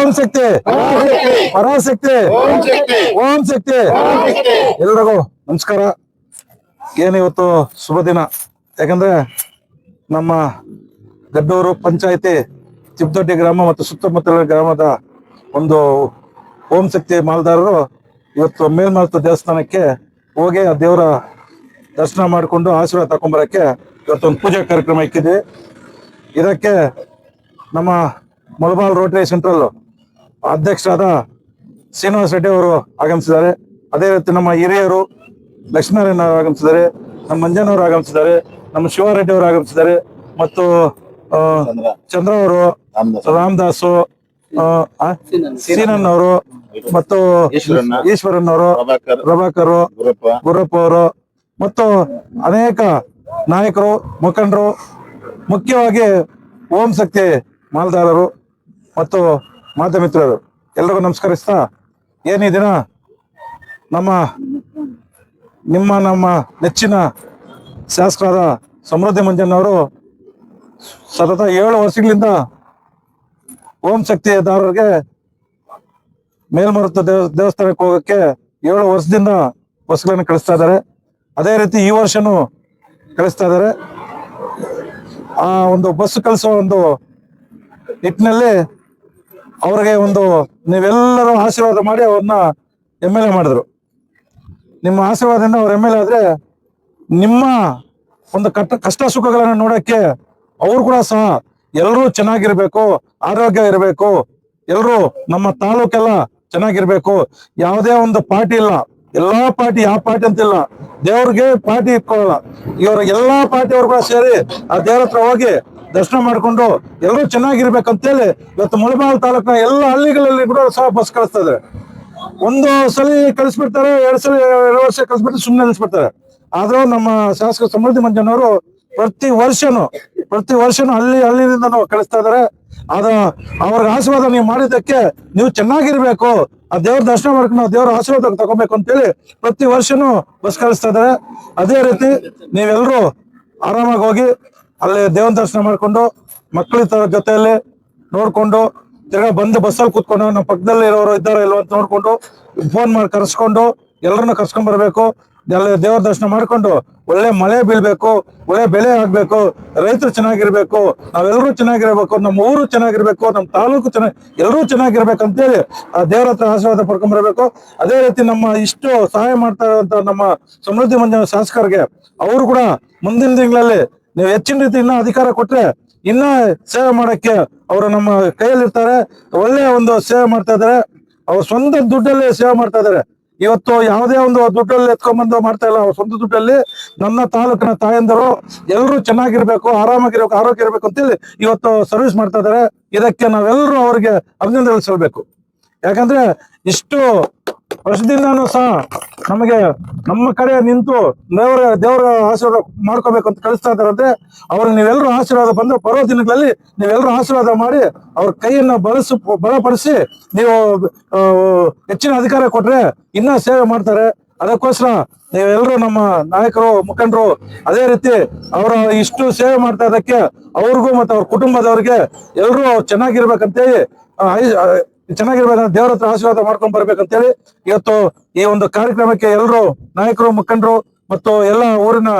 ಭೀಮ್ ಶಕ್ತಿ, ಪರಾಶಕ್ತಿ, ಓಂ ಶಕ್ತಿ. ಎಲ್ರಿಗೂ ನಮಸ್ಕಾರ. ಏನಿವತ್ತು ಶುಭ ದಿನ. ಯಾಕಂದ್ರೆ ನಮ್ಮ ಗಡ್ಡೂರು ಪಂಚಾಯತಿ ಚಿಪ್ಪದೊಡ್ಡಿ ಗ್ರಾಮ ಮತ್ತು ಸುತ್ತಮುತ್ತಲಿನ ಗ್ರಾಮದ ಒಂದು ಓಂ ಶಕ್ತಿ ಮಾಲ್ದಾರರು ಇವತ್ತು ಮೇಲ್ಮರುತ ದೇವಸ್ಥಾನಕ್ಕೆ ಹೋಗಿ ಆ ದೇವರ ದರ್ಶನ ಮಾಡಿಕೊಂಡು ಆಶೀರ್ವಾದ ತಗೊಂಬರಕ್ಕೆ ಇವತ್ತೊಂದು ಪೂಜಾ ಕಾರ್ಯಕ್ರಮ ಇಕ್ಕಿದ್ವಿ. ಇದಕ್ಕೆ ನಮ್ಮ ಮಲಬಾರ್ ರೋಟರಿ ಸೆಂಟ್ರಲ್ ಅಧ್ಯಕ್ಷರಾದ ಶ್ರೀನಿವಾಸ ರೆಡ್ಡಿ ಅವರು ಆಗಮಿಸಿದ್ದಾರೆ. ಅದೇ ರೀತಿ ನಮ್ಮ ಹಿರಿಯರು ಲಕ್ಷ್ಮೀನಾರಾಯಣ ಅವರು ಆಗಮಿಸಿದ್ದಾರೆ, ನಮ್ಮ ಮಂಜನವರು ಆಗಮಿಸಿದ್ದಾರೆ, ನಮ್ಮ ಶಿವಾರೆಡ್ಡಿ ಅವರು ಆಗಮಿಸಿದ್ದಾರೆ, ಮತ್ತು ಚಂದ್ರ ಅವರು, ರಾಮದಾಸು, ಸೀನನ್ ಅವರು, ಮತ್ತು ಈಶ್ವರನ್ ಅವರು, ಪ್ರಭಾಕರ್, ಗುರಪ್ಪ ಅವರು, ಮತ್ತು ಅನೇಕ ನಾಯಕರು, ಮುಖಂಡರು, ಮುಖ್ಯವಾಗಿ ಓಂ ಶಕ್ತಿ ಮಾಲ್ದಾರರು ಮತ್ತು ಮಾಧ್ಯಮಿತ್ರರು ಎಲ್ಲರಿಗೂ ನಮಸ್ಕರಿಸ್ತಾ, ಏನಿ ದಿನ ನಮ್ಮ ನೆಚ್ಚಿನ ಶಾಸಕರಾದ ಸಮೃದ್ಧಿ ಮಂಜಣ್ಣವರು ಸತತ 7 ವರ್ಷಗಳಿಂದ ಓಂ ಶಕ್ತಿದಾರರಿಗೆ ಮೇಲ್ಮರುತ ದೇವಸ್ಥಾನಕ್ಕೆ ಹೋಗಕ್ಕೆ 7 ವರ್ಷದಿಂದ ಬಸ್ಗಳನ್ನು ಕಳಿಸ್ತಾ ಇದ್ದಾರೆ. ಅದೇ ರೀತಿ ಈ ವರ್ಷನೂ ಕಳಿಸ್ತಾ ಇದ್ದಾರೆ. ಆ ಒಂದು ಬಸ್ ಕಳಿಸೋ ಒಂದು ನಿಟ್ಟಿನಲ್ಲಿ ಅವ್ರಿಗೆ ನೀವೆಲ್ಲರೂ ಆಶೀರ್ವಾದ ಮಾಡಿ ಅವ್ರನ್ನ MLA ಮಾಡಿದ್ರು. ನಿಮ್ಮ ಆಶೀರ್ವಾದದಿಂದ ಅವ್ರ MLA ಆದ್ರೆ ನಿಮ್ಮ ಒಂದು ಕಷ್ಟ ಸುಖಗಳನ್ನು ನೋಡಕ್ಕೆ ಅವ್ರು ಕೂಡ ಸಹ ಎಲ್ಲರೂ ಚೆನ್ನಾಗಿರ್ಬೇಕು, ಆರೋಗ್ಯ ಇರಬೇಕು, ಎಲ್ಲರೂ ನಮ್ಮ ತಾಲೂಕೆಲ್ಲ ಚೆನ್ನಾಗಿರ್ಬೇಕು. ಯಾವುದೇ ಒಂದು ಪಾರ್ಟಿ ಇಲ್ಲ, ಎಲ್ಲಾ ಪಾರ್ಟಿ ಯಾವ ಪಾರ್ಟಿ ಅಂತಿಲ್ಲ, ದೇವ್ರಿಗೆ ಪಾರ್ಟಿ ಇಟ್ಕೊಳ್ಳಲ್ಲ. ಇವ್ರ ಎಲ್ಲಾ ಪಾರ್ಟಿ ಅವ್ರು ಕೂಡ ಸೇರಿ ಆ ದೇವ್ರ ಹತ್ರ ಹೋಗಿ ದರ್ಶನ ಮಾಡ್ಕೊಂಡು ಎಲ್ಲರೂ ಚೆನ್ನಾಗಿರ್ಬೇಕಂತೇಳಿ ಇವತ್ತು ಮುಳಬಾಲ್ ತಾಲೂಕಿನ ಎಲ್ಲ ಹಳ್ಳಿಗಳಲ್ಲಿ ಕೂಡ ಸಹ ಬಸ್ ಕಳಿಸ್ತಾ ಇದ್ದಾರೆ. ಒಂದು ಸಲ ಕಳಿಸ್ಬಿಡ್ತಾರೆ, 2 ವರ್ಷ ಕಳಿಸ್ಬಿಟ್ಟು ಸುಮ್ಮನೆ ನಿಲ್ಲಿಸ್ಬಿಡ್ತಾರೆ. ಆದ್ರೂ ನಮ್ಮ ಶಾಸಕ ಸಮೃದ್ಧಿ ಮಂಜಣ್ಣವರು ಪ್ರತಿ ವರ್ಷನೂ ಹಳ್ಳಿಯಿಂದ ಕಳಿಸ್ತಾ ಇದಾರೆ. ಅವ್ರಿಗೆ ಆಶೀರ್ವಾದ ನೀವು ಮಾಡಿದ್ದಕ್ಕೆ ನೀವು ಚೆನ್ನಾಗಿರ್ಬೇಕು, ಆ ದೇವ್ರ ದರ್ಶನ ಮಾಡ್ಕೊಂಡು ದೇವ್ರ ಆಶೀರ್ವಾದ ತಗೋಬೇಕು ಅಂತೇಳಿ ಪ್ರತಿ ವರ್ಷನೂ ಬಸ್ ಕಳಿಸ್ತಾ ಇದಾರೆ. ಅದೇ ರೀತಿ ನೀವೆಲ್ಲರೂ ಆರಾಮಾಗಿ ಹೋಗಿ ಅಲ್ಲಿ ದೇವರ ದರ್ಶನ ಮಾಡ್ಕೊಂಡು ಮಕ್ಕಳ ಜೊತೆಯಲ್ಲಿ ನೋಡ್ಕೊಂಡು ತಿರ್ಗಾ ಬಂದು ಬಸ್ಸಲ್ಲಿ ಕೂತ್ಕೊಂಡು ನಮ್ಮ ಪಕ್ಕದಲ್ಲಿ ಇರೋರು ಇದ್ದಾರೋ ಇಲ್ವೋ ಅಂತ ನೋಡ್ಕೊಂಡು ಫೋನ್ ಮಾಡಿ ಕರ್ಸ್ಕೊಂಡು ಎಲ್ಲರನ್ನ ಕರ್ಸ್ಕೊಂಡ್ ಬರ್ಬೇಕು. ಎಲ್ಲ ದೇವರ ದರ್ಶನ ಮಾಡ್ಕೊಂಡು ಒಳ್ಳೆ ಮಳೆ ಬೀಳ್ಬೇಕು, ಒಳ್ಳೆ ಬೆಳೆ ಆಗ್ಬೇಕು, ರೈತರು ಚೆನ್ನಾಗಿರ್ಬೇಕು, ನಾವೆಲ್ಲರೂ ಚೆನ್ನಾಗಿರ್ಬೇಕು, ನಮ್ಮ ಊರು ಚೆನ್ನಾಗಿರ್ಬೇಕು, ನಮ್ಮ ತಾಲೂಕು ಎಲ್ಲರೂ ಚೆನ್ನಾಗಿರ್ಬೇಕು ಅಂತೇಳಿ ಆ ದೇವರ ಹತ್ರ ಆಶೀರ್ವಾದ ಪಡ್ಕೊಂಡ್ ಬರ್ಬೇಕು. ಅದೇ ರೀತಿ ನಮ್ಮ ಇಷ್ಟು ಸಹಾಯ ಮಾಡ್ತಾ ಇರುವಂತ ನಮ್ಮ ಸಮೃದ್ಧಿ ಮಂಜಣ್ಣ ಶಾಸಕರಿಗೆ ಅವರು ಕೂಡ ಮುಂದಿನ ತಿಂಗಳಲ್ಲಿ ನೀವು ಹೆಚ್ಚಿನ ರೀತಿ ಇನ್ನ ಅಧಿಕಾರ ಕೊಟ್ರೆ ಇನ್ನ ಸೇವೆ ಮಾಡಕ್ಕೆ ಅವರು ನಮ್ಮ ಕೈಯಲ್ಲಿ ಇರ್ತಾರೆ. ಒಳ್ಳೆಯ ಒಂದು ಸೇವೆ ಮಾಡ್ತಾ ಇದಾರೆ. ಅವ್ರ ಸ್ವಂತ ದುಡ್ಡಲ್ಲಿ ಸೇವೆ ಮಾಡ್ತಾ ಇದಾರೆ. ಇವತ್ತು ಯಾವುದೇ ಒಂದು ದುಡ್ಡಲ್ಲಿ ಎತ್ಕೊಂಡ್ಬಂದು ಮಾಡ್ತಾ ಇಲ್ಲ, ಅವ್ರ ಸ್ವಂತ ದುಡ್ಡಲ್ಲಿ ನನ್ನ ತಾಲೂಕಿನ ತಾಯಂದರು ಎಲ್ಲರೂ ಚೆನ್ನಾಗಿರ್ಬೇಕು, ಆರಾಮಾಗಿರ್ಬೇಕು, ಆರೋಗ್ಯ ಇರ್ಬೇಕು ಅಂತೇಳಿ ಇವತ್ತು ಸರ್ವಿಸ್ ಮಾಡ್ತಾ ಇದಾರೆ. ಇದಕ್ಕೆ ನಾವೆಲ್ಲರೂ ಅವ್ರಿಗೆ ಅಭಿನಂದನೆ ಸಲ್ಲಬೇಕು. ಯಾಕಂದ್ರೆ ಇಷ್ಟು ವರ್ಷದಿಂದಾನು ಸಹ ನಮಗೆ ನಮ್ಮ ಕಡೆ ನಿಂತು ದೇವರ ಆಶೀರ್ವಾದ ಮಾಡ್ಕೋಬೇಕು ಅಂತ ಕಳಿಸ್ತಾ ಇದಾರಂತೆ. ಅವ್ರಿಗೆ ನೀವೆಲ್ಲರೂ ಆಶೀರ್ವಾದ ಬರೋ ದಿನಗಳಲ್ಲಿ ನೀವೆಲ್ಲರೂ ಆಶೀರ್ವಾದ ಮಾಡಿ ಅವ್ರ ಕೈಯನ್ನ ಬಲಪಡಿಸಿ ನೀವು ಹೆಚ್ಚಿನ ಅಧಿಕಾರ ಕೊಟ್ರೆ ಇನ್ನ ಸೇವೆ ಮಾಡ್ತಾರೆ. ಅದಕ್ಕೋಸ್ಕರ ನೀವೆಲ್ಲರೂ ನಮ್ಮ ನಾಯಕರು, ಮುಖಂಡರು ಅದೇ ರೀತಿ ಅವರ ಇಷ್ಟು ಸೇವೆ ಮಾಡ್ತಾ ಇದಕ್ಕೆ ಅವ್ರಿಗೂ ಮತ್ತು ಅವ್ರ ಕುಟುಂಬದವ್ರಿಗೆ ಎಲ್ಲರೂ ಚೆನ್ನಾಗಿರ್ಬೇಕಂತೇಳಿ ಚೆನ್ನಾಗಿರ್ಬೇಕಂತ ದೇವರ ಹತ್ರ ಆಶೀರ್ವಾದ ಮಾಡ್ಕೊಂಡ್ ಬರ್ಬೇಕಂತೇಳಿ ಇವತ್ತು ಈ ಒಂದು ಕಾರ್ಯಕ್ರಮಕ್ಕೆ ಎಲ್ಲರೂ ನಾಯಕರು, ಮುಖಂಡರು ಮತ್ತು ಎಲ್ಲ ಊರಿನ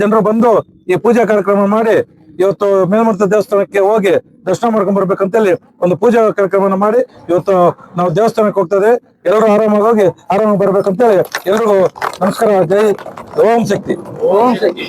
ಜನರು ಬಂದು ಈ ಪೂಜಾ ಕಾರ್ಯಕ್ರಮ ಮಾಡಿ ಇವತ್ತು ಮೇಲ್ಮರುತ ದೇವಸ್ಥಾನಕ್ಕೆ ಹೋಗಿ ದರ್ಶನ ಮಾಡ್ಕೊಂಡ್ ಬರ್ಬೇಕಂತೇಳಿ ಒಂದು ಪೂಜಾ ಕಾರ್ಯಕ್ರಮನ ಮಾಡಿ ಇವತ್ತು ನಾವು ದೇವಸ್ಥಾನಕ್ಕೆ ಹೋಗ್ತಾ ಇದ್ದೇವೆ. ಎಲ್ಲರೂ ಆರಾಮಾಗಿ ಹೋಗಿ ಆರಾಮಾಗಿ ಬರ್ಬೇಕಂತೇಳಿ ಎಲ್ರಿಗೂ ನಮಸ್ಕಾರ. ಜೈ ಓಂ ಶಕ್ತಿ. ಓಂ ಶಕ್ತಿ.